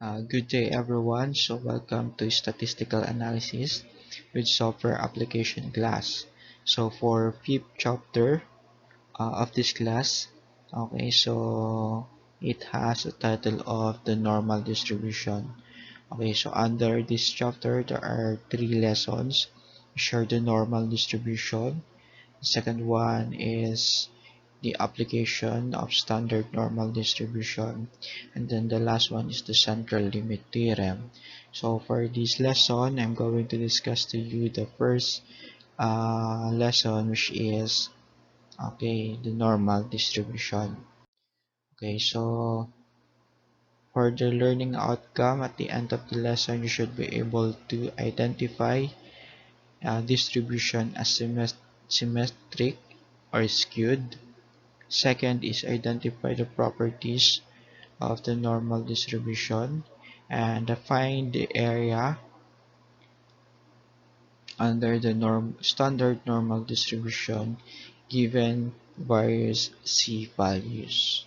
Good day everyone. So welcome to statistical analysis with software application class. So for fifth chapter of this class, okay, so it has a title of the normal distribution. Okay, so under this chapter there are three lessons. Share the normal distribution. The second one is the application of standard normal distribution, and then the last one is the central limit theorem. So for this lesson, I'm going to discuss to you the first lesson, which is the normal distribution. Okay, so for the learning outcome at the end of the lesson, you should be able to identify distribution as symmetric or skewed. Second is identify the properties of the normal distribution and find the area under the standard normal distribution given various C values.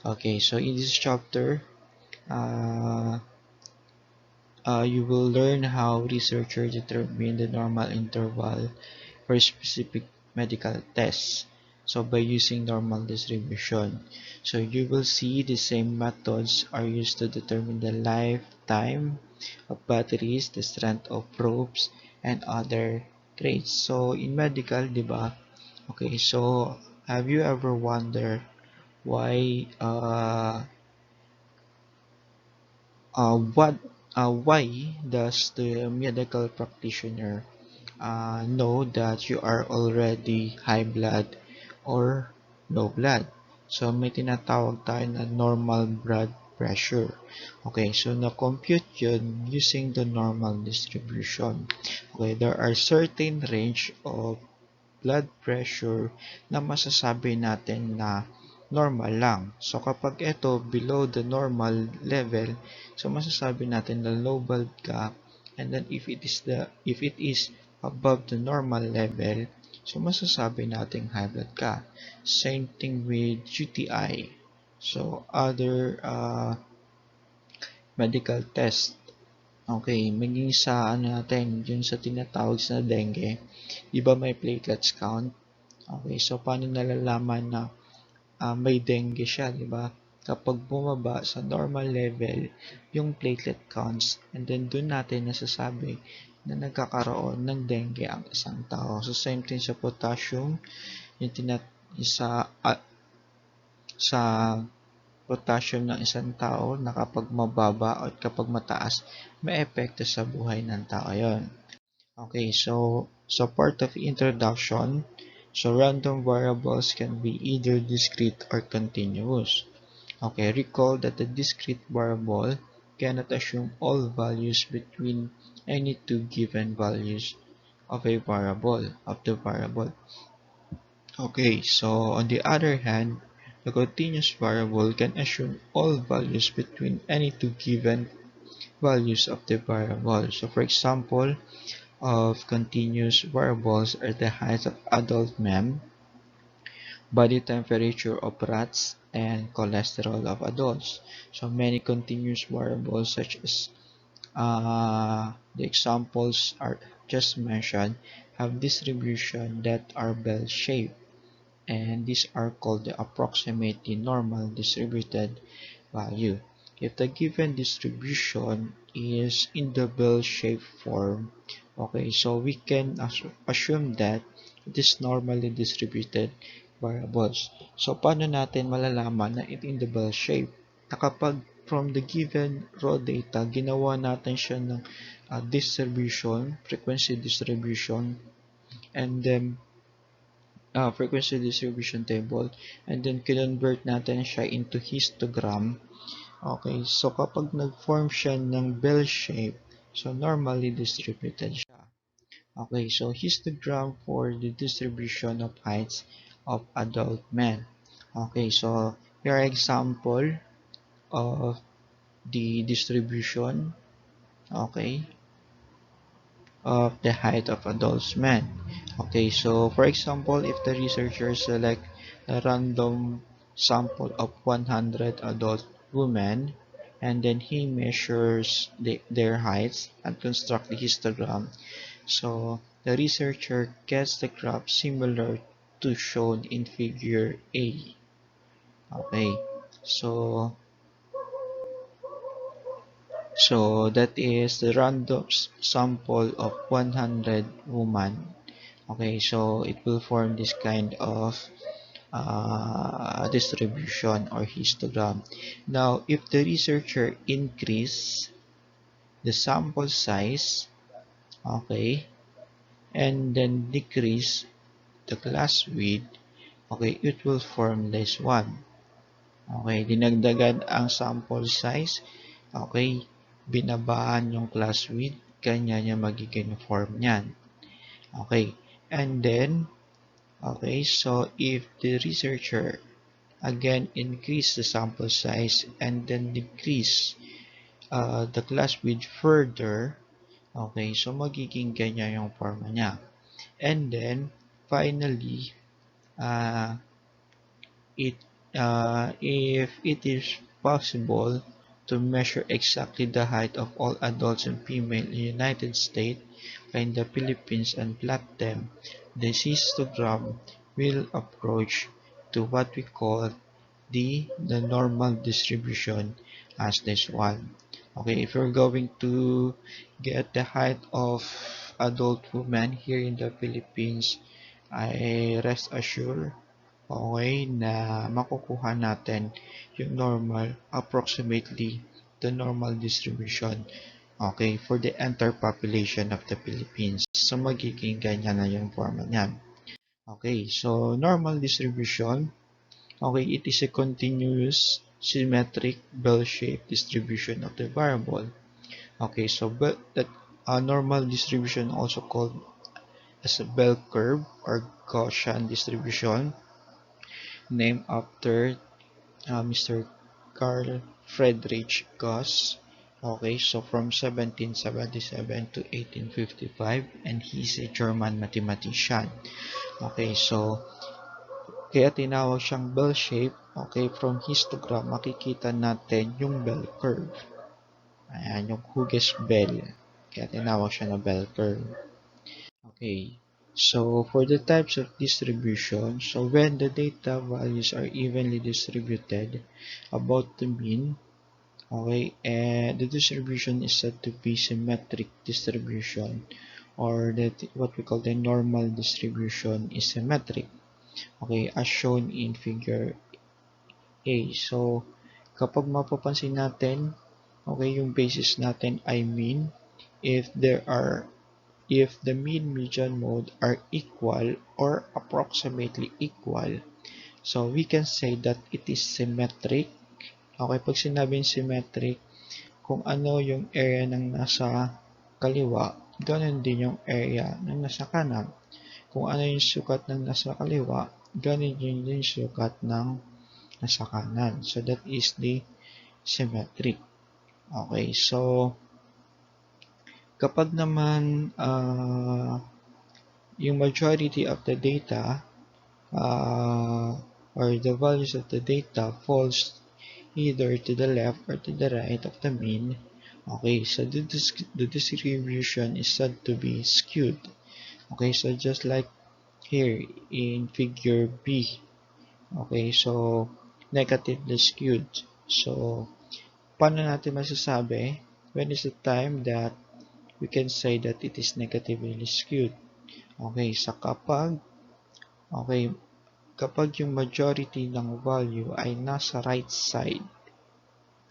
Okay, so in this chapter, uh, you will learn how researchers determine the normal interval for specific medical tests. So by using normal distribution, so you will see the same methods are used to determine the lifetime of batteries, the strength of probes, and other traits. So in medical, di ba? Okay, so have you ever wondered why what why does the medical practitioner know that you are already high blood or low blood? So may tinatawag tayo na normal blood pressure. Okay, so na-compute yun using the normal distribution. Okay, there are certain range of blood pressure na masasabi natin na normal lang. So kapag ito below the normal level, so masasabi natin na low blood ka, and then if it is above the normal level, so masasabi natin high blood ka. Same thing with UTI. So other medical test. Okay, maging sa natin, yun sa tinatawag sa dengue, di ba may platelets count? Okay, so paano nalalaman na may dengue siya, di ba? Kapag bumaba sa normal level yung platelet counts, and then dun natin nasasabi na nagkakaroon ng dengue ang isang tao. So same thing sa potassium, yung sa sa potassium ng isang tao na kapag mababa at kapag mataas, may epekto sa buhay ng tao yon. Okay, so part of introduction, so random variables can be either discrete or continuous. Okay, recall that the discrete variable cannot assume all values between any two given values of a variable of the variable. Okay, so on the other hand, the continuous variable can assume all values between any two given values of the variable. So for example, of continuous variables are the height of adult men, body temperature of rats, and cholesterol of adults. So many continuous variables such as the examples are just mentioned have distribution that are bell-shaped, and these are called the approximately normal distributed value. If the given distribution is in the bell-shaped form, okay, so we can assume that it is normally distributed variables. So paano natin malalaman na it in the bell shape? Na kapag from the given raw data, ginawa natin siya ng distribution, frequency distribution, and then frequency distribution table, and then convert natin siya into histogram. Okay, so kapag nag-form siya ng bell shape, so normally distributed siya. Okay, so histogram for the distribution of heights of adult men. Okay, so here example of the distribution, okay, of the height of adult men. Okay, so for example, if the researchers select a random sample of 100 adult women, and then he measures their heights and construct the histogram. So the researcher gets the graph similar to shown in figure A. Okay, so that is the random sample of 100 women. Okay, so it will form this kind of distribution or histogram. Now, if the researcher increase the sample size, okay, and then decrease the class width, okay, it will form this one. Okay, dinagdagan ang sample size, okay, binabaan yung class width, kanya yung magiging form niyan. Okay, and then, okay, so if the researcher again increase the sample size and then decrease the class width further, okay, so magiging ganyan yung forma niya. And then, finally, uh, it if it is possible to measure exactly the height of all adults and female in the United States and the Philippines and plot them, the histogram will approach to what we call the normal distribution as this one. Okay, if you're going to get the height of adult women here in the Philippines, I rest assured, okay, na makukuha natin yung normal, approximately the normal distribution, okay, for the entire population of the Philippines. So, magiging ganyan na yung forma niyan. Okay, so normal distribution, okay, it is a continuous, symmetric, bell-shaped distribution of the variable. Okay, so that normal distribution also called as a bell curve or Gaussian distribution, named after Mr. Carl Friedrich Gauss. Okay, so from 1777 to 1855, and he's a German mathematician. Okay, so kaya tinawag siyang bell shape. Okay, from histogram makikita natin yung bell curve. Ayan, yung Hughes bell. Kaya tinawag siya na bell curve. Okay, so for the types of distribution, so when the data values are evenly distributed about the mean, okay, and the distribution is said to be symmetric distribution, or that what we call the normal distribution is symmetric, okay, as shown in figure A. So kapag mapapansin natin, okay, yung basis natin ay mean, if the mean median mode are equal or approximately equal, so we can say that it is symmetric. Okay, pag sinabing symmetric, kung ano yung area ng nasa kaliwa, ganun din yung area ng nasa kanan. Kung ano yung sukat ng nasa kaliwa, ganun din yung sukat ng nasa kanan. So that is the symmetric. Okay, so kapag naman yung majority of the data or the values of the data falls either to the left or to the right of the mean, okay, so the distribution is said to be skewed. Okay, so just like here in figure B, okay, so negatively skewed. So paano natin masasabi when is the time that we can say that it is negatively skewed? Okay, sa kapag yung majority ng value ay nasa right side,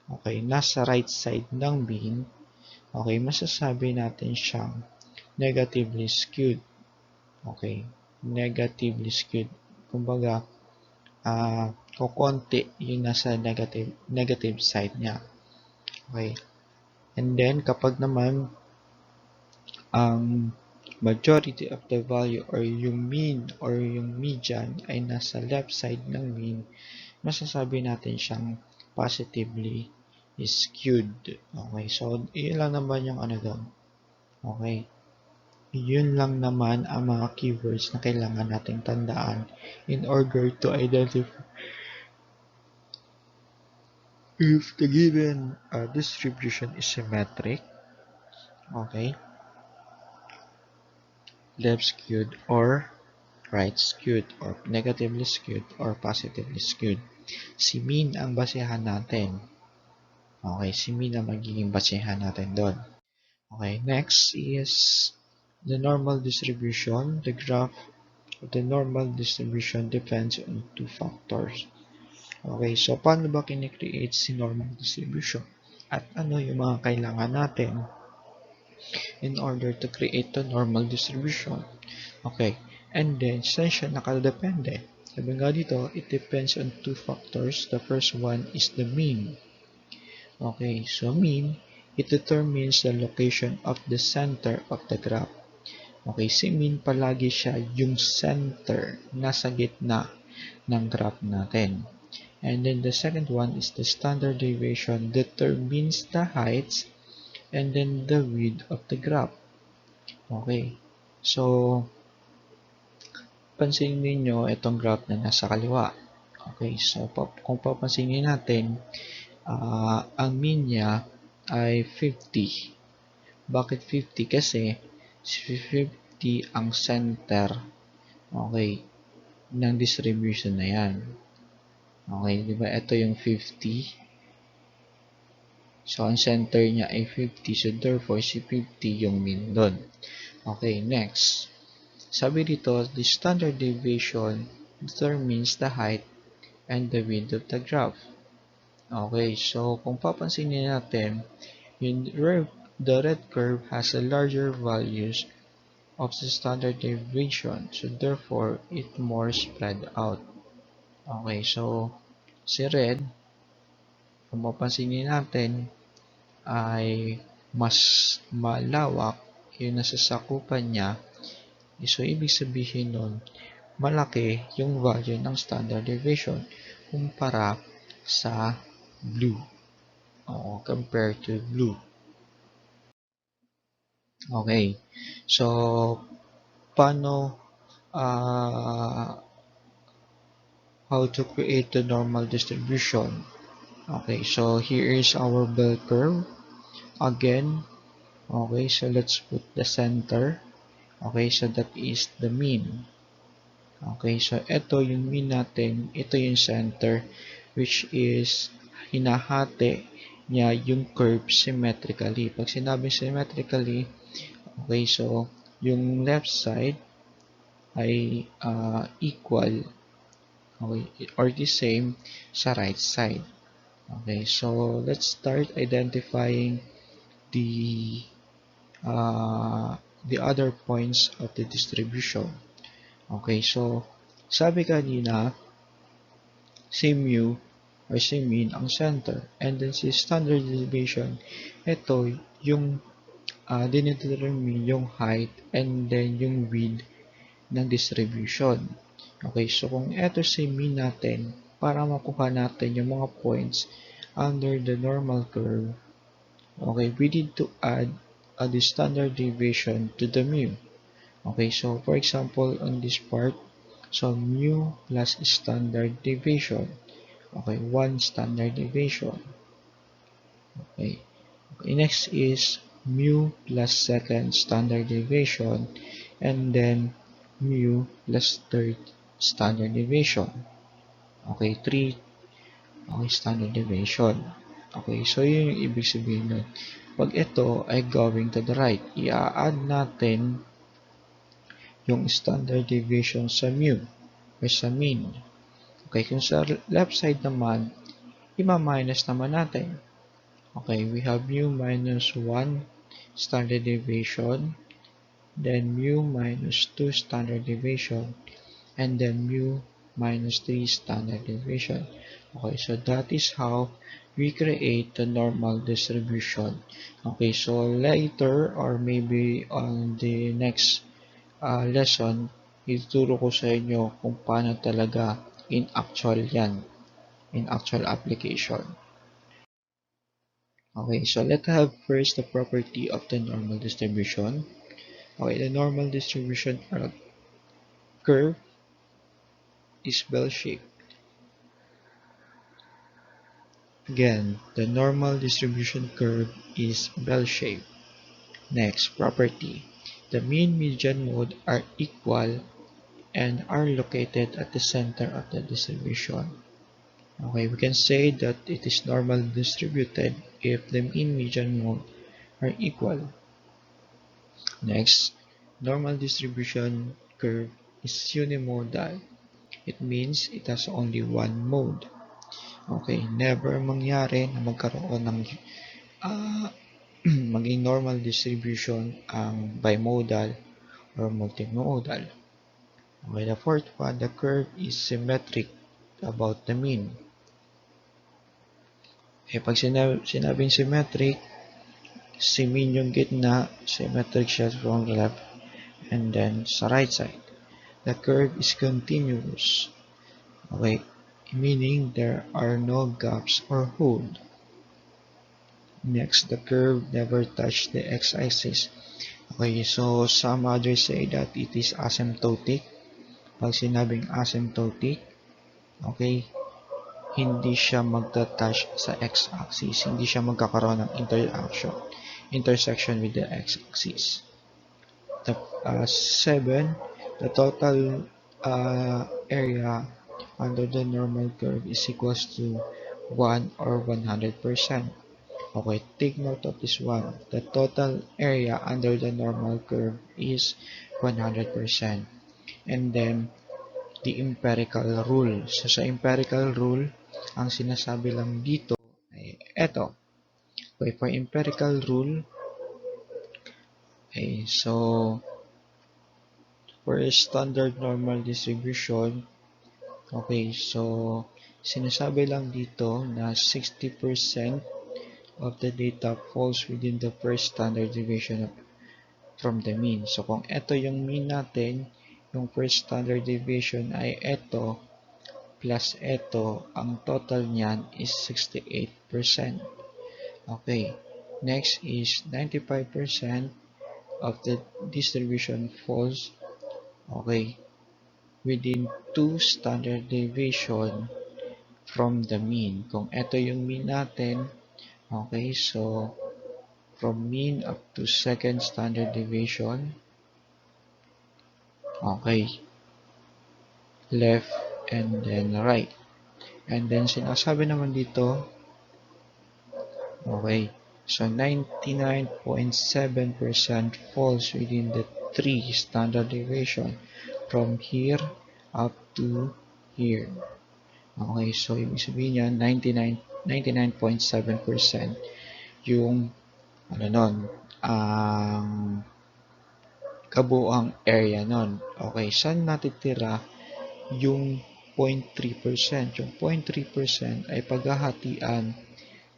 okay, nasa right side ng mean, okay, masasabi natin siyang negatively skewed. Okay, negatively skewed. Kumbaga, kukonti yung nasa negative side niya. Okay, and then kapag naman ang majority of the value or yung mean or yung median ay nasa left side ng mean, masasabi natin siyang positively skewed. Okay, so yun lang naman yung ano doon. Okay, yun lang naman ang mga keywords na kailangan nating tandaan in order to identify if the given distribution is symmetric, okay, left skewed or right skewed or negatively skewed or positively skewed. Si mean ang basehan natin. Okay, si mean ang magiging basehan natin doon. Okay, next is the normal distribution. The graph of the normal distribution depends on two factors. Okay, so paano ba kinikreate si normal distribution? At ano yung mga kailangan natin in order to create the normal distribution? Okay, and then saan siya nakadepende? Sabi nga dito, it depends on two factors. The first one is the mean. Okay, so mean, it determines the location of the center of the graph. Okay, si mean palagi siya yung center, nasa gitna ng graph natin. And then the second one is the standard deviation, determines the heights and then the width of the graph. Okay, so pansinin niyo itong graph na nasa kaliwa. Okay, so kung papansinin natin, ang mean niya ay 50. Bakit 50? Kasi 50 ang center, okay, ng distribution na yan. Okay, di ba? Ito yung 50. So, ang center niya ay 50. So, therefore, si 50 yung mean doon. Okay, next. Sabi dito, the standard deviation determines the height and the width of the graph. Okay, so kung papansinin natin, the red curve has a larger values of the standard deviation. So therefore, it more spread out. Okay, so si red, kung papansinin natin, ay mas malawak yung nasasakupan niya. So ibig sabihin nun, malaki yung value ng standard deviation kumpara sa blue. Compared to blue. Okay. So, paano how to create the normal distribution? Okay, so here is our bell curve. Again, okay, so let's put the center. Okay, so that is the mean. Okay, so ito yung mean natin, ito yung center, which is hinahati niya yung curve symmetrically. Pag sinabing symmetrically, okay, so yung left side ay equal, okay, or the same sa right side. Okay, so let's start identifying the the other points of the distribution. Okay, so sabi kanina, si mu or si mean ang center, and then si standard deviation, ito yung dinedetermine yung height and then yung width ng distribution. Okay, so kung ito si mean natin, para makuha natin yung mga points under the normal curve, okay, we need to add the standard deviation to the mu. Okay, so for example, on this part, so mu plus standard deviation. Okay, 1 standard deviation. Okay, next is mu plus second standard deviation, and then mu plus third standard deviation. Okay, 3 standard deviation. Okay, so yun yung ibig sabihin nun. Pag ito ay going to the right, i-add natin yung standard deviation sa mu or sa mean. Okay, kung sa left side naman, ima-minus naman natin. Okay, we have mu minus 1 standard deviation, then mu minus 2 standard deviation, and then mu minus 3 standard deviation. Okay, so that is how we create the normal distribution. Okay, so later or maybe on the next lesson, ituturo ko sa inyo kung paano talaga in actual yan, in actual application. Okay, so let's have first the property of the normal distribution. Okay, the normal distribution curve is bell-shaped. Again, the normal distribution curve is bell-shaped. Next, property. The mean, median, mode are equal and are located at the center of the distribution. Okay, we can say that it is normally distributed if the mean, median, mode are equal. Next, normal distribution curve is unimodal. It means it has only one mode. Okay, never mangyari na magkaroon ng maging normal distribution ang bimodal or multimodal. Okay, the fourth one, the curve is symmetric about the mean. Eh, pag sinabing symmetric, si mean yung gitna, symmetric siya from the left and then sa right side. The curve is continuous. Okay, meaning there are no gaps or holes. Next, the curve never touched the x-axis. Okay, so some others say that it is asymptotic. Pag sinabing asymptotic, okay, hindi siya magta-touch sa x-axis, hindi siya magkakaroon ng intersection with the x-axis. The 7, the total area under the normal curve is equals to 1 or 100%. Okay, take note of this one. The total area under the normal curve is 100%. And then, the empirical rule. So, sa empirical rule, ang sinasabi lang dito ay eto. Okay, for empirical rule, okay, so, for standard normal distribution, okay, so, sinasabi lang dito na 60% of the data falls within the first standard deviation from the mean. So, kung ito yung mean natin, yung first standard deviation ay ito, plus ito, ang total niyan is 68%. Okay. Next is 95% of the distribution falls, okay, within 2 standard deviation from the mean. Kung ito yung mean natin, okay, so from mean up to second standard deviation, okay, left and then right. And then sinasabi naman dito, okay, so 99.7% falls within the 3 standard deviation from here up to here. Okay, so ibig sabihin niya 99.7% yung ano nun, ang kabuuang area nun. Okay, saan natitira yung 0.3%? Yung 0.3% ay paghahatian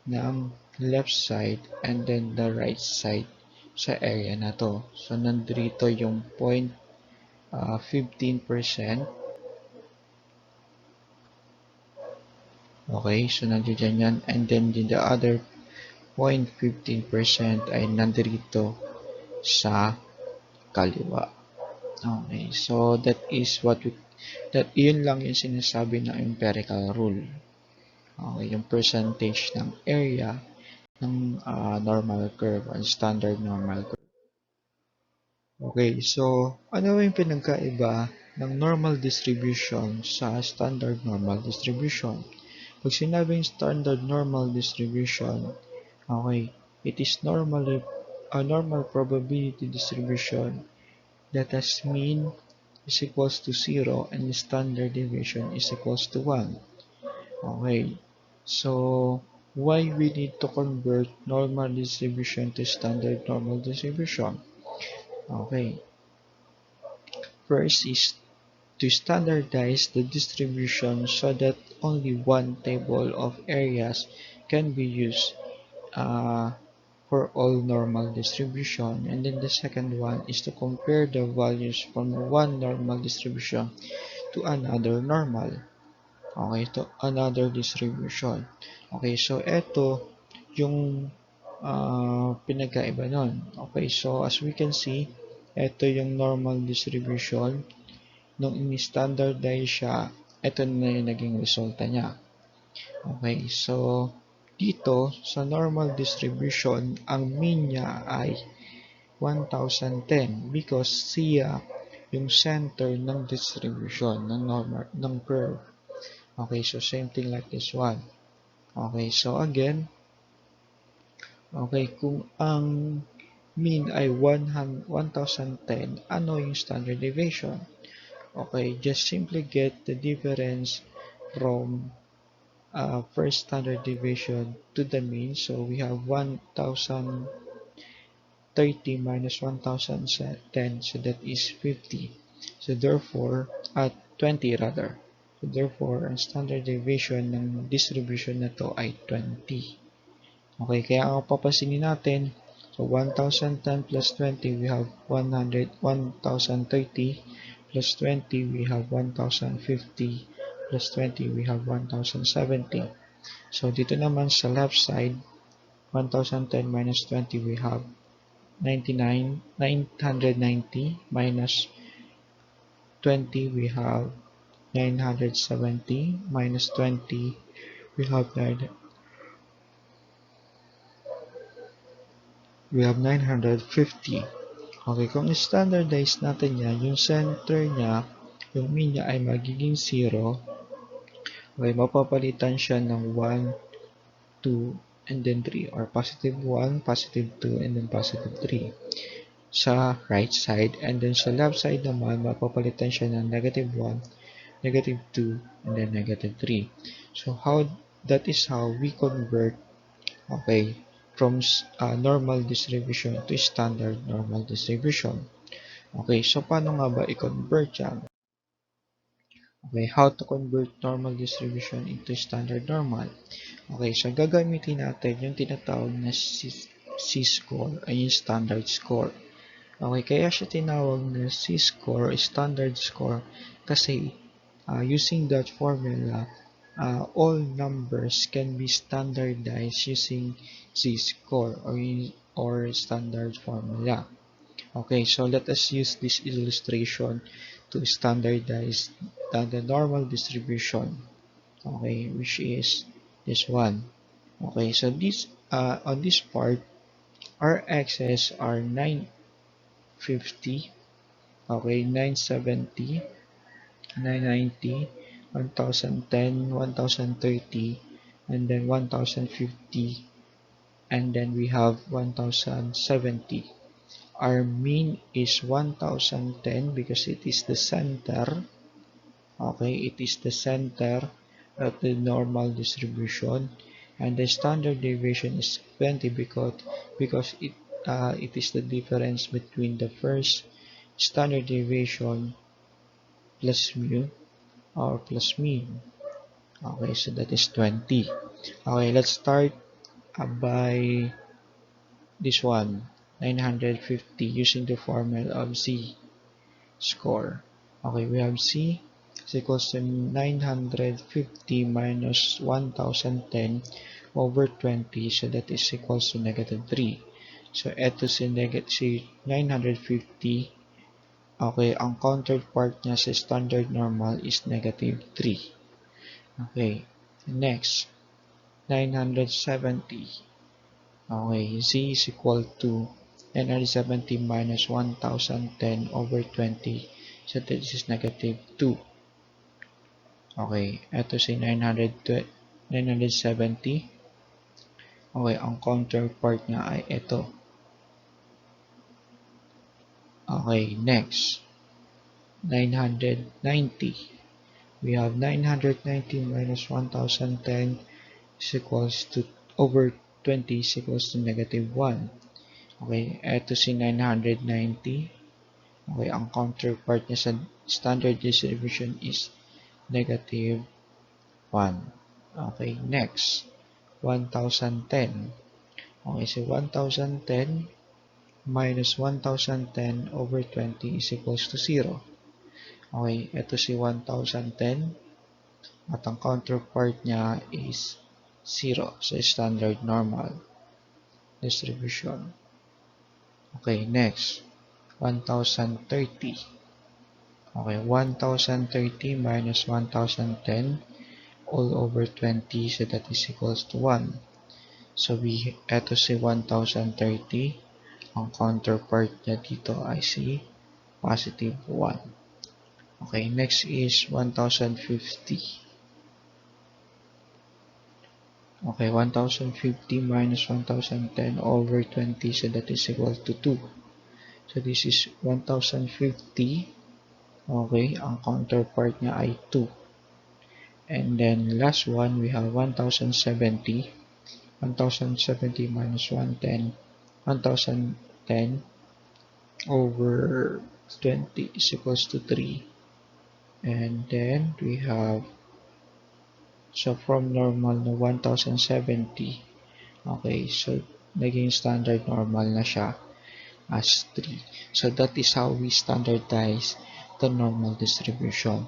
ng left side and then the right side sa area na to. So, nandito yung 0.15%. Okay, so nandiyan yan. And then the other 0.15% ay nandito sa kaliwa. Okay, so that is what yun lang yung sinasabi ng empirical rule. Okay, yung percentage ng area ng normal curve and standard normal curve. Okay, so ano yung pinagkaiba ng normal distribution sa standard normal distribution? Pag sinabing standard normal distribution, okay, it is normally a normal probability distribution that has mean is equals to 0 and standard deviation is equals to 1. Okay, so why we need to convert normal distribution to standard normal distribution? Okay, first is to standardize the distribution so that only one table of areas can be used for all normal distribution. And then the second one is to compare the values from one normal distribution to another normal. Okay, to another distribution. Okay, so ito yung pinagkaiba nun. Okay, so as we can see, ito yung normal distribution. Nung ini-standardize siya, ito na yung naging resulta niya. Okay, so Dito, sa normal distribution, ang mean niya ay 1010 because siya yung center ng distribution ng curve. Okay, so same thing like this one. Okay, so again, okay, kung ang mean ay 1010, ano yung standard deviation? Okay, just simply get the difference from first standard deviation to the mean. So we have 1030 minus 1010, so that is 50. So therefore, at 20 rather. So therefore, ang standard deviation ng distribution na to ay 20. Okay, kaya ang papasinin natin, so 1010 plus 20, we have 1030 plus 20, we have 1050 plus 20, we have 1070. So dito naman sa left side, 1010 minus 20, we have 990 minus 20, we have 970 minus 20, we have 950. Okay, kung standardize natin yan, yung center niya, yung mean niya ay magiging 0. Okay, mapapalitan siya ng 1, 2, and then 3, or positive 1, positive 2, and then positive 3 sa right side. And then sa left side naman, mapapalitan siya ng negative 1, negative 2, and then negative 3. So that is how we convert, okay, from normal distribution to standard normal distribution. Okay, so paano nga ba i-convert yan? Okay, how to convert normal distribution into standard normal? Okay, so gagamitin natin yung tinatawag na C-score ay yung standard score. Okay, kaya siya tinawag na C-score, standard score, kasi using that formula, all numbers can be standardized using Z-score or standard formula. Okay, so let us use this illustration to standardize the normal distribution. Okay, which is this one. Okay, so this on this part, our x's are 950, okay, 970, 990, 1010, 1030, and then 1050, and then we have 1070. Our mean is 1010 because it is the center. Okay, it is the center of the normal distribution, and the standard deviation is 20 because it is the difference between the first standard deviation plus mu or plus mean. Okay, so that is 20. Okay, let's start by this one, 950, using the formula of Z score. Okay, we have C is equals to 950 minus 1010 over 20, so that is equals to negative 3. So eto si 950, okay, ang counterpart niya sa standard normal is negative 3. Okay, next, 970. Okay, Z is equal to 970 minus 1010 over 20. So this is negative 2. Okay, ito si 970. Okay, ang counterpart niya ay ito. Okay, next, 990. We have 990 minus 1010 is equals to over 20 is equals to negative 1. Okay, ito si 990. Okay, ang counterpart niya sa standard distribution is negative 1. Okay, next, 1010. Okay, so 1010 minus 1010 over 20 is equals to 0. Okay, ito si 1010 at ang counterpart niya is 0 sa standard normal distribution. Okay, next, 1030. Okay, 1030 minus 1010 all over 20, so that is equals to 1. So, eto si 1030. Ang counterpart niya dito ay si positive 1. Okay, next is 1050. Okay, 1050 minus 1010 over 20, so that is equal to 2. So, this is 1050. Okay, ang counterpart niya ay 2. And then, last one, we have 1070. 1070 minus 110. 1010 over 20 is equals to 3. And then, we have, so from normal na 1070, okay, so naging standard normal na siya as 3. So that is how we standardize the normal distribution.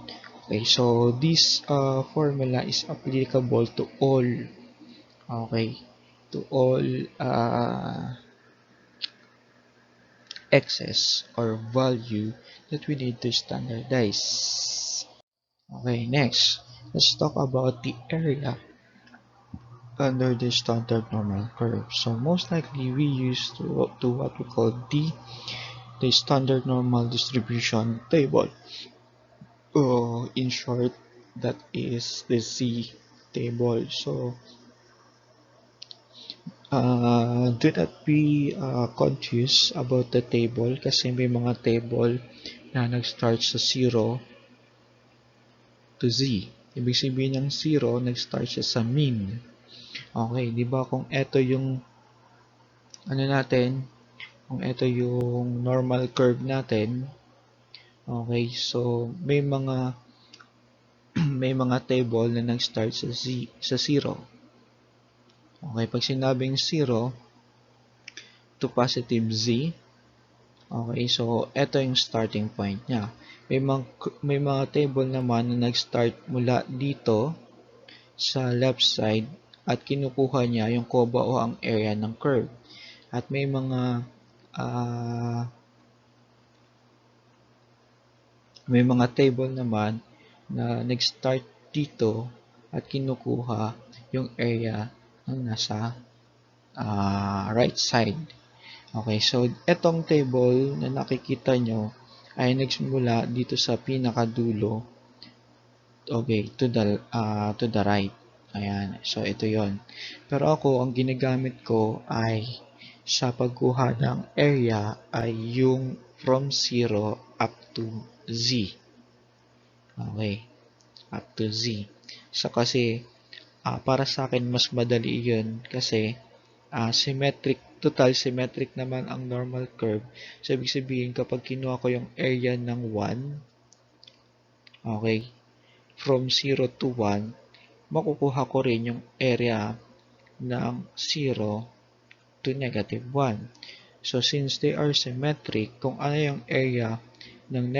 Okay, so this formula is applicable to all, okay, to all excess or value that we need to standardize. Okay, next, let's talk about the area under the standard normal curve. So most likely we use to what we call the standard normal distribution table. In short, that is the Z table. So do not be confused about the table kasi may mga table na nag-start sa 0 to Z. Ibig sabihin ng 0, nag-start siya sa mean. Okay, di ba kung ito yung ano natin, kung ito yung normal curve natin, okay, so may mga may mga table na nag-start sa sa 0. Okay, pag sinabing 0 to positive Z, okay, so ito yung starting point niya. May mga table naman na nag-start mula dito sa left side at kinukuha niya yung koba o ang area ng curve. At may mga table naman na nag-start dito at kinukuha yung area ng nasa right side. Okay, so etong table na nakikita nyo ay nagsimula dito sa pinakadulo, okay, to the right. Ayan, so ito yon. Pero ako, ang ginagamit ko ay sa pagkuha ng area ay yung from 0 up to Z. Okay, up to Z. So kasi para sa akin mas madali yun kasi total symmetric naman ang normal curve. So ibig sabihin kapag kinuha ko yung area ng 1, okay, from 0 to 1, makukuha ko rin yung area ng 0 to negative 1. So since they are symmetric, kung ano yung area ng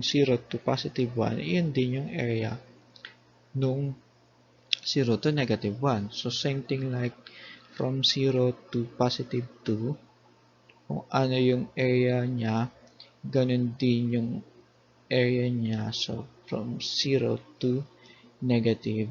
0 to positive 1, yun din yung area nung 0 to negative 1. So same thing like from 0 to positive 2, kung ano yung area niya, ganun din yung area niya. So from 0 to negative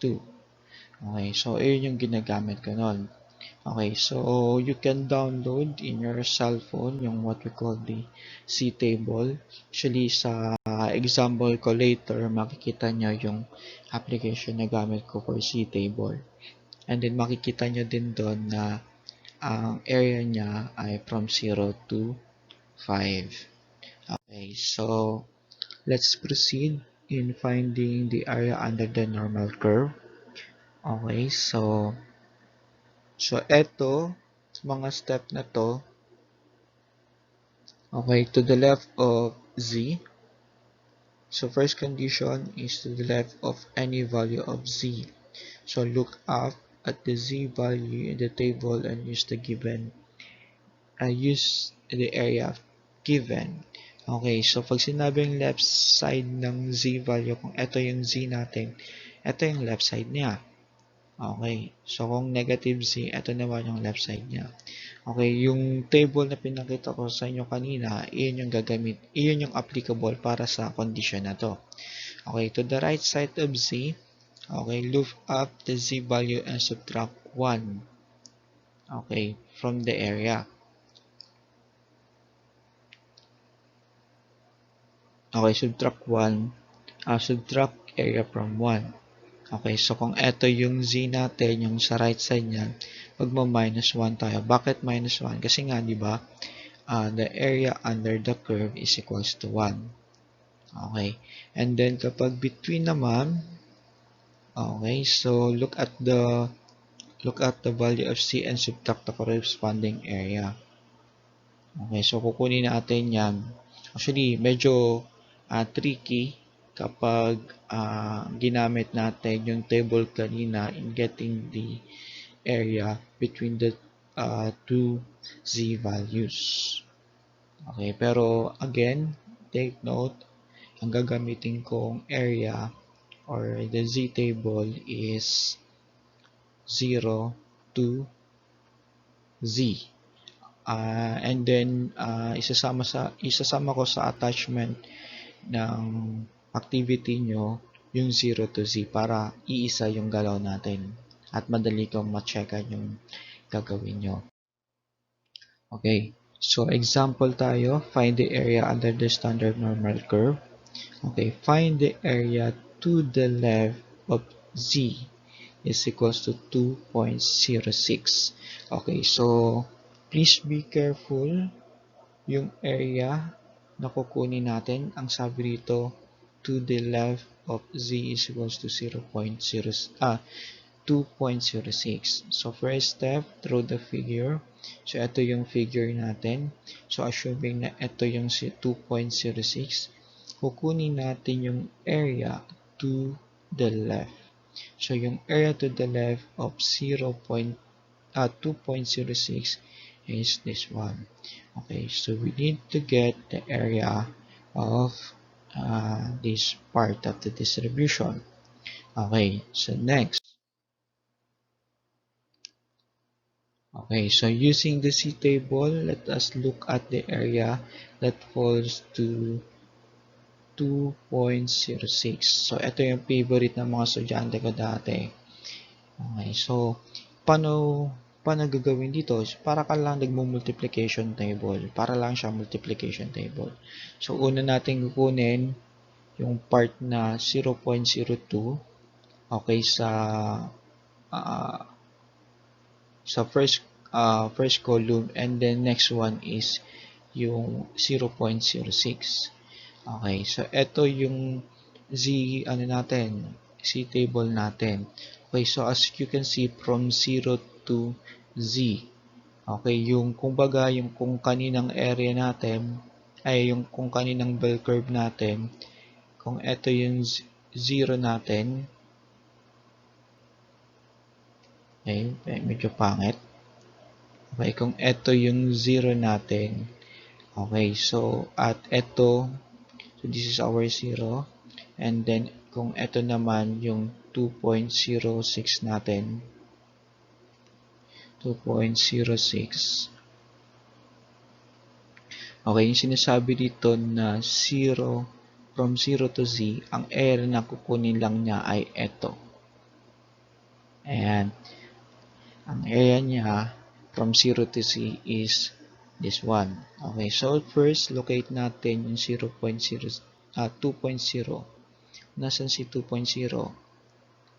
2. Okay, so yun yung ginagamit ko nun. Okay, so you can download in your cell phone yung what we call the C table. Actually, sa example ko later, makikita nyo yung application na gamit ko for C table. And then makikita nyo din doon na ang area niya ay from 0 to 5. Okay, so let's proceed in finding the area under the normal curve. Okay, so eto, mga step na to, okay, to the left of Z. So first condition is to the left of any value of Z. So look up at the Z value in the table and use the area given. Okay, so pag sinabing left side ng Z value, kung ito yung Z natin, ito yung left side niya. Okay, so kung negative Z, ito naman yung left side niya. Okay, yung table na pinakita ko sa inyo kanina, iyon yung applicable para sa condition na to. Okay, to the right side of Z, okay, look up the Z value and subtract 1. Okay, from the area. Okay, subtract area from 1. Okay, so kung ito yung z natin, yung sa right side niyan, magma-minus 1 tayo. Bakit minus 1? Kasi nga, di ba, the area under the curve is equals to 1. Okay, and then kapag between naman, okay, so look at the value of c and subtract the corresponding area. Okay, so kukunin natin yan. Actually, medyo tricky kapag ginamit natin yung table kanina in getting the area between the two z values. Okay, pero again, take note, ang gagamitin kong area or the z table is 0 to z. And then isasama ko sa attachment ng activity nyo yung 0 to z para iisa yung galaw natin at madali kong ma-checkan yung gagawin nyo. Okay, so example tayo, find the area under the standard normal curve. Okay, find the area to the left of z is equals to 2.06. Okay, so please be careful yung area na kukunin natin. Ang sabi dito, to the left of z is equals to 2.06. So first step, draw the figure. So ito yung figure natin. So assuming na ito yung 2.06, kukunin natin yung area to the left. So yung area to the left of 2.06 is this one. Okay, so we need to get the area of this part of the distribution. Okay, so next. Okay, so using the C table, let us look at the area that falls to 2.06. So, ito yung favorite ng mga estudyante ko dati. Okay, so, paano gagawin dito? Para ka lang nagmo-multiplication table. Para lang siya multiplication table. So, una natin kukunin yung part na 0.02. Okay, uh, sa first column, and then next one is yung 0.06. Okay, so ito yung z natin, z table natin. Okay, so as you can see from 0 to z. Okay, yung kumbaga yung kung kaninang area natin ay yung kung kaninang bell curve natin, kung ito yung 0 natin, okay, medyo pangit. Okay, kung ito yung 0 natin, okay, so at ito, so this is our 0, and then kung ito naman yung 2.06 natin, 2.06, okay, yung sinasabi dito na 0, from 0 to z, ang area na kukunin lang niya ay ito. Ayan, ang area niya from 0 to z is this one. Okay, so first, locate natin yung 2.0. Nasaan si 2.0?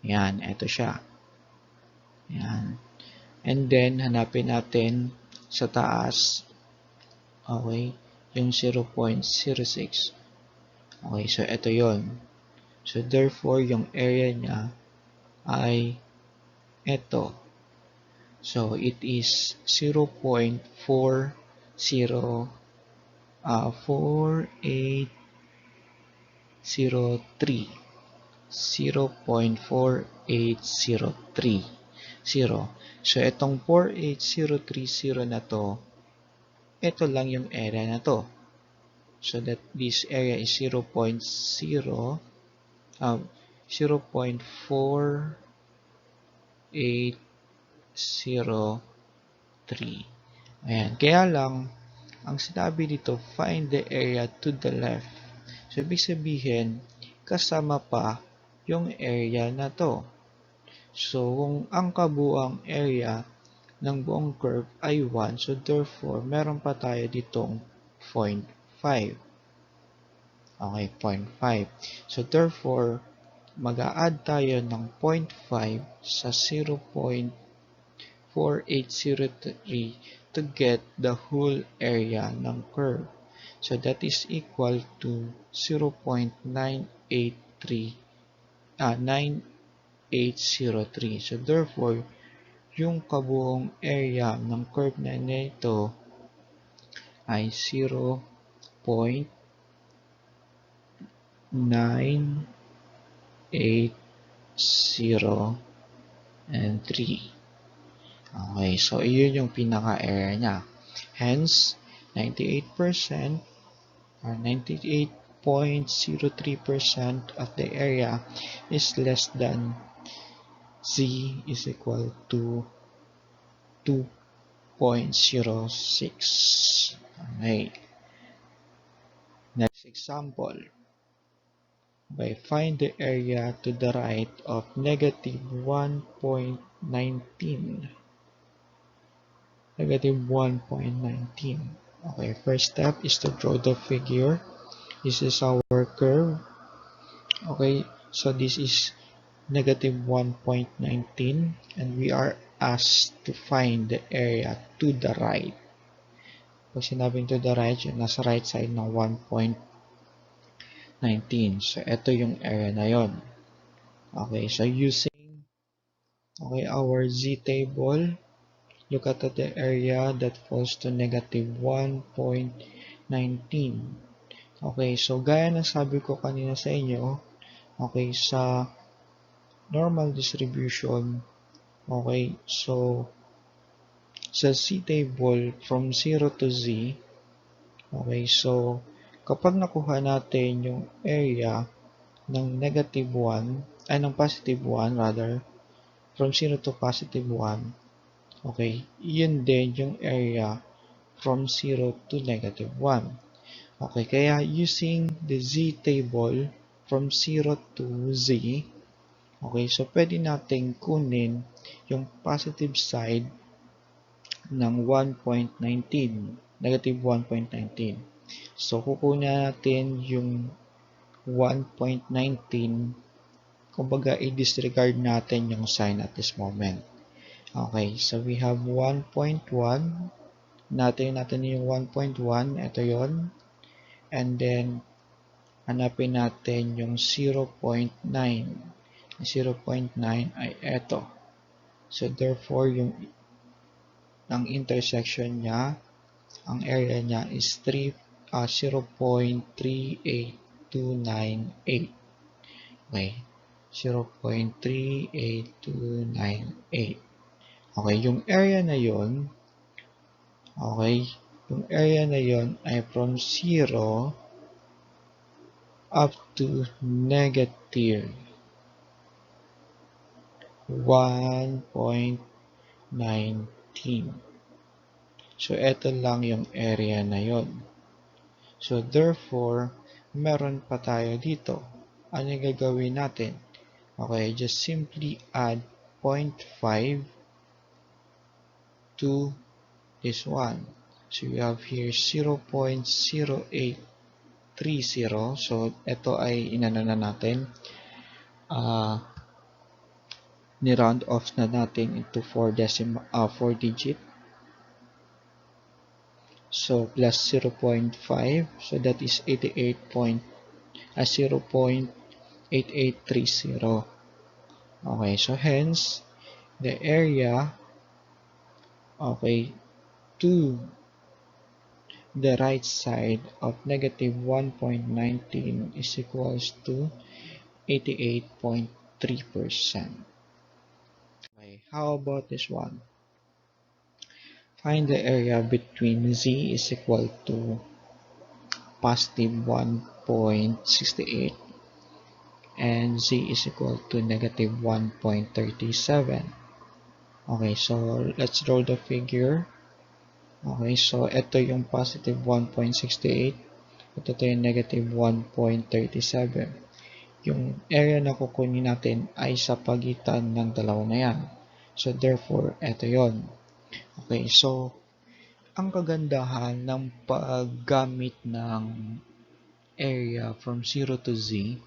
Yan, ito siya. Yan. And then, hanapin natin sa taas, okay, yung 0.06. Okay, so ito yon. So, therefore, yung area niya ay ito. So, it is 0.4803. 0.4803. So, itong 48030 na to, ito lang yung area na to. So, that this area is 0.4803. Ayan. Kaya lang, ang sinabi dito, find the area to the left. So, ibig sabihin, kasama pa yung area na to. So, kung ang kabuang area ng buong curve ay 1. So, therefore, meron pa tayo ditong 0.5. Okay, 0.5. So, therefore, mag-a-add tayo ng 0.5 sa 0.4803 to get the whole area ng curve. So, that is equal to 0.9803. So, therefore, yung kabuong area ng curve na nito ay 0.9803. Okay, so iyon yung pinaka-area niya. Hence, 98% or 98.03% of the area is less than z is equal to 2.06. Okay. Next example. Okay, find the area to the right of negative 1.19. Negative 1.19. Okay, first step is to draw the figure. This is our curve. Okay, so this is negative 1.19 and we are asked to find the area to the right. Pag sinabing to the right, yun nasa right side ng 1.19. So, ito yung area na yon. Okay, so using our z table, look at the area that falls to negative 1.19. Okay, so gaya ng sabi ko kanina sa inyo, okay, sa normal distribution, okay, so sa z table from 0 to z, okay, so kapag nakuha natin yung area ng negative 1, ay ng positive 1 rather, from 0 to positive 1, okay, yun din yung area from 0 to negative 1. Okay, kaya using the z table from 0 to z, okay, so pwede nating kunin yung positive side ng 1.19, negative 1.19. So, kukunin natin yung 1.19, kumbaga i-disregard natin yung sign at this moment. Okay, so we have 1.1, natin yung 1.1, ito yon. And then, hanapin natin yung 0.9. 0.9 ay ito. So, therefore, ang intersection niya, ang area niya is 0.38298. Okay, 0.38298. Okay, yung area na yon, okay, yung area na yon ay from 0 up to negative 1.19. So, ito lang yung area na yon. So, therefore, meron pa tayo dito. Ano yung gagawin natin? Okay, just simply add 0.5 to this one. So, we have here 0.0830. So, ito ay inano na natin. Ni-round off na natin into 4 digit. So, plus 0.5. So, that is 0.8830. Okay, so hence, the area, okay, to the right side of negative 1.19 is equals to 88.3%. Okay, how about this one? Find the area between z is equal to positive 1.68 and z is equal to negative 1.37. Okay, so let's draw the figure. Okay, so ito yung positive 1.68 at ito yung negative 1.37. Yung area na kukunin natin ay sa pagitan ng dalawa na yan. So therefore, ito yon. Okay, so ang kagandahan ng paggamit ng area from 0 to z,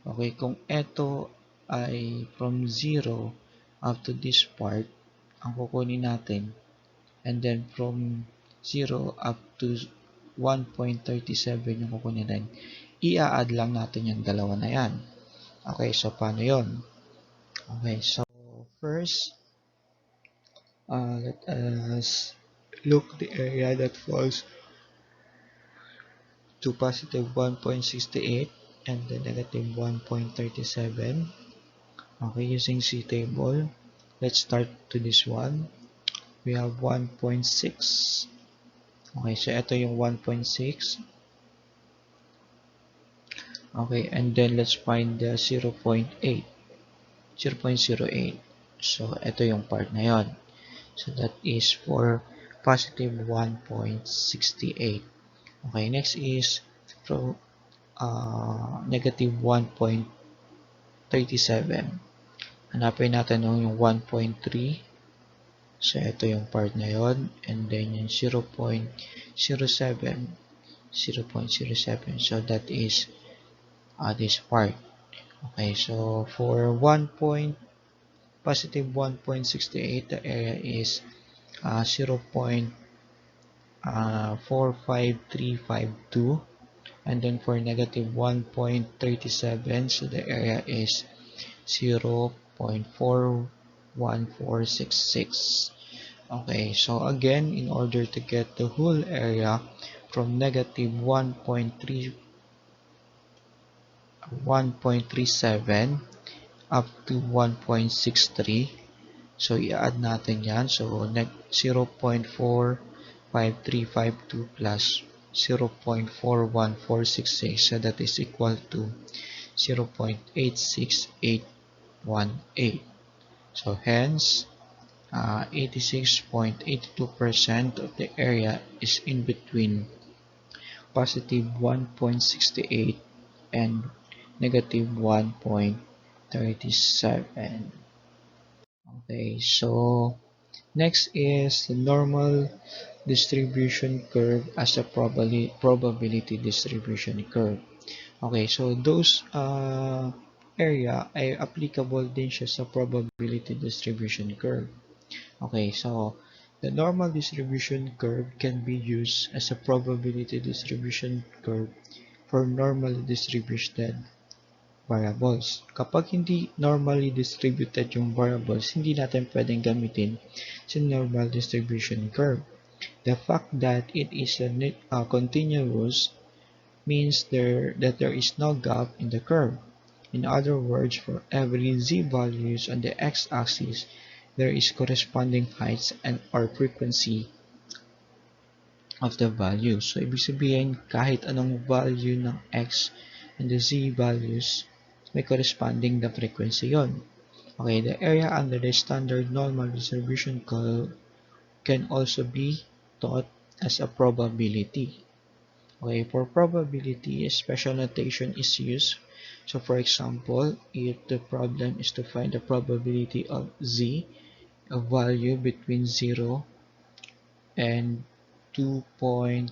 okay, kung ito ay from 0 up to this part, ang kukunin natin, and then from 0 up to 1.37 yung kukunin natin, i-add lang natin yung dalawa na yan. Okay, so paano yon? Okay, so first, let us look the area that falls to positive 1.68 and the negative 1.37. Okay, using C table, let's start to this one. We have 1.6. Okay, so ito yung 1.6. Okay, and then let's find the 0.8. 0.08. So, ito yung part na yon. So, that is for positive 1.68. Okay, next is from negative 1.37. Hanapin natin yung 1.3. So, ito yung part na yon. And then yung 0.07. 0.07. So, that is this part. Okay, so for positive 1.68, the area is 0.45352, and then for negative 1.37, so the area is 0.41466. Okay, so again, in order to get the whole area from negative 1.37 up to 1.63, so i-add natin yan. So 0.45352 plus 0.41466, so that is equal to 0.86818. So hence 86.82% of the area is in between positive 1.68 and negative 1.37. Okay, so next is the normal distribution curve as a probability distribution curve. Okay, so those area ay applicable din siya sa probability distribution curve. Okay, so the normal distribution curve can be used as a probability distribution curve for normally distributed variables. Kapag hindi normally distributed yung variables, hindi natin pwedeng gamitin si normal distribution curve. The fact that it is continuous means that there is no gap in the curve. In other words, for every z values on the x-axis, there is corresponding heights and or frequency of the value. So, ibig sabihin, kahit anong value ng x and the z values, may corresponding na frequency yon. Okay, the area under the standard normal distribution curve can also be taught as a probability. Okay, for probability, special notation is used. So, for example, if the problem is to find the probability of z, a value between 0 and 2.32,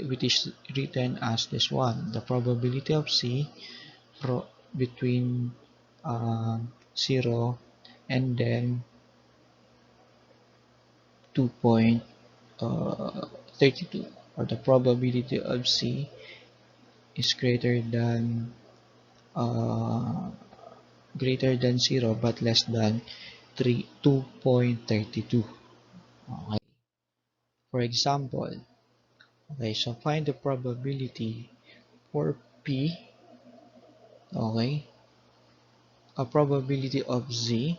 which is written as this one. The probability of C between 0 and then 2.32, or the probability of C is uh, greater than 0 but less than 2.32. Okay. For example, okay, so find the probability for P, okay, a probability of Z,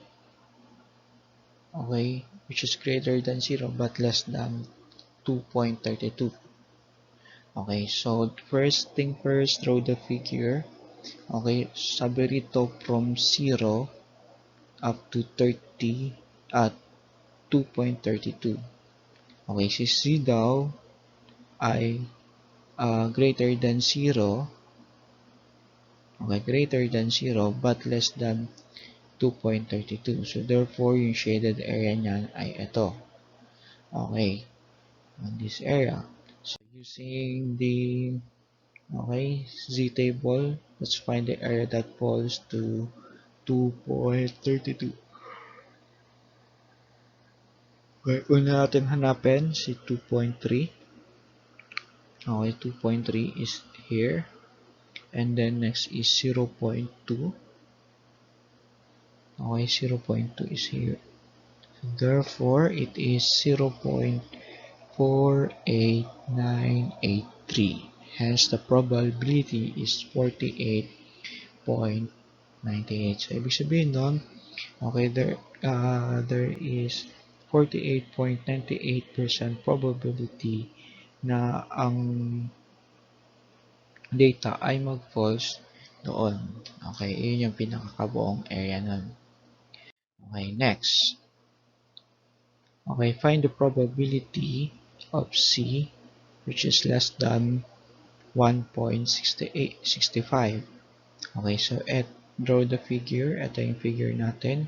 okay, which is greater than 0 but less than 2.32. Okay, so first thing first, draw the figure. Okay, sabi rito from 0 up to 30 at 2.32. Okay, si C daw ay greater than 0, okay, greater than 0 but less than 2.32. So therefore, yung shaded area niyan ay ito. Okay, on this area. So using the z table, let's find the area that falls to 2.32. Okay, una natin hanapin si 2.3. Okay, 2.3 is here. And then next is 0.2. Okay, 0.2 is here. Therefore, it is 0.48983. Hence, the probability is 48.98. So, ibig sabihin nun, okay, there is 48.98% probability na ang data ay mag-false doon. Okay, yun yung pinakakabuong area nun. Okay, next. Okay, find the probability of C which is less than 1.65. Okay, so draw the figure. Ito yung figure natin.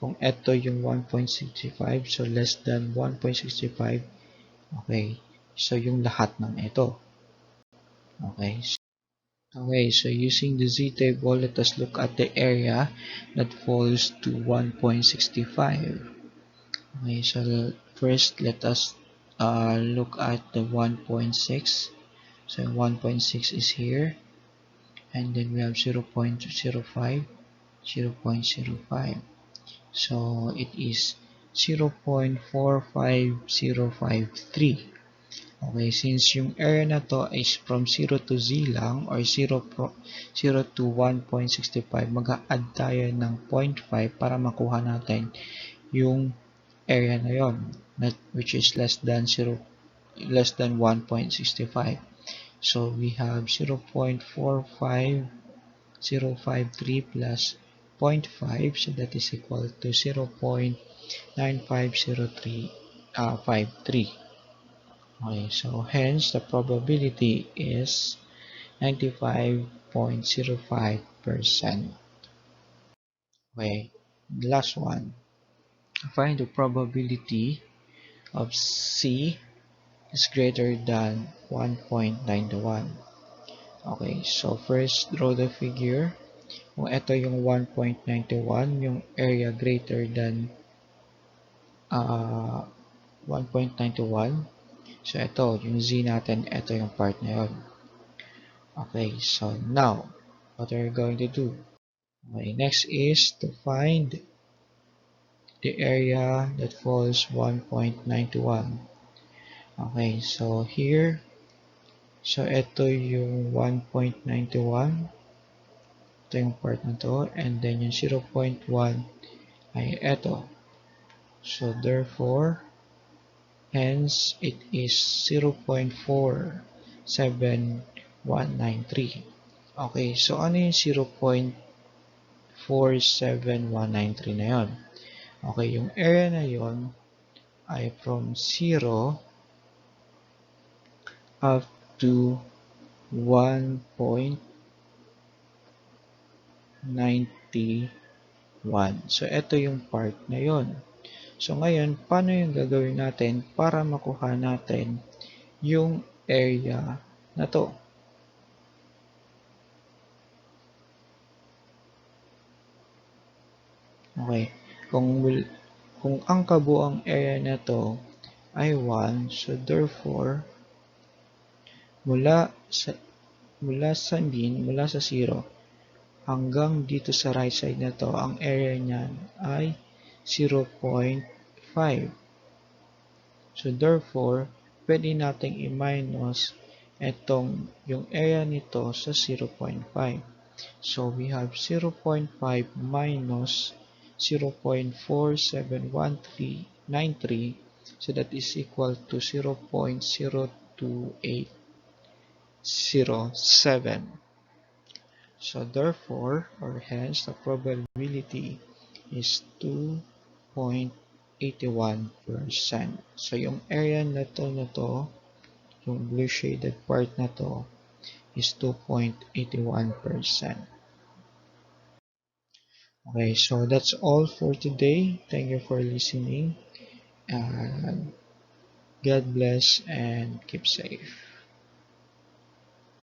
Kung ito yung 1.65, so less than 1.65, okay, so yung lahat ng ito. Okay, so using the Z table, let us look at the area that falls to 1.65. Okay, so first let us look at the 1.6. So 1.6 is here, and then we have 0.05, 0.05. So it is 0.45053. Okay, since yung area na to is from 0 to Z lang, or 0 to 1.65, mag-a-add tayo ng 0.5 para makuha natin yung area na yon, which is less than 1.65. So we have 0.45053 plus 0.5, so that is equal to 0.950353. Okay, so hence the probability is 95.05%. Okay, the last one. Find the probability of C is greater than 1.91. Okay, so first draw the figure. Kung ito yung 1.91, yung area greater than 1.91, so ito, yung Z natin, ito yung part na yun. Okay, so now, what are you going to do? Okay, next is to find the area that falls 1.91. Okay, so here, so ito yung 1.91. Ito yung part na to, and then yung 0.1 ay ito. So therefore, hence it is 0.47193. Okay, so ano yung 0.47193 na yon? Okay, yung area na yon ay from 0 up to 1.91. So ito yung part na yon. So ngayon, paano yung gagawin natin para makuha natin yung area na to? Okay, kung ang kabuang area na to ay 1, so therefore, mula sa mean, mula sa 0, hanggang dito sa right side na to, ang area niyan ay 0.5. So therefore, pwede nating i-minus itong yung area nito sa 0.5. So we have 0.5 minus 0.471393, so that is equal to 0.02807. So therefore, or hence, the probability is 2.81%. So yung area na to, yung blue shaded part na to, is 2.81%. Okay, so that's all for today. Thank you for listening. And God bless and keep safe.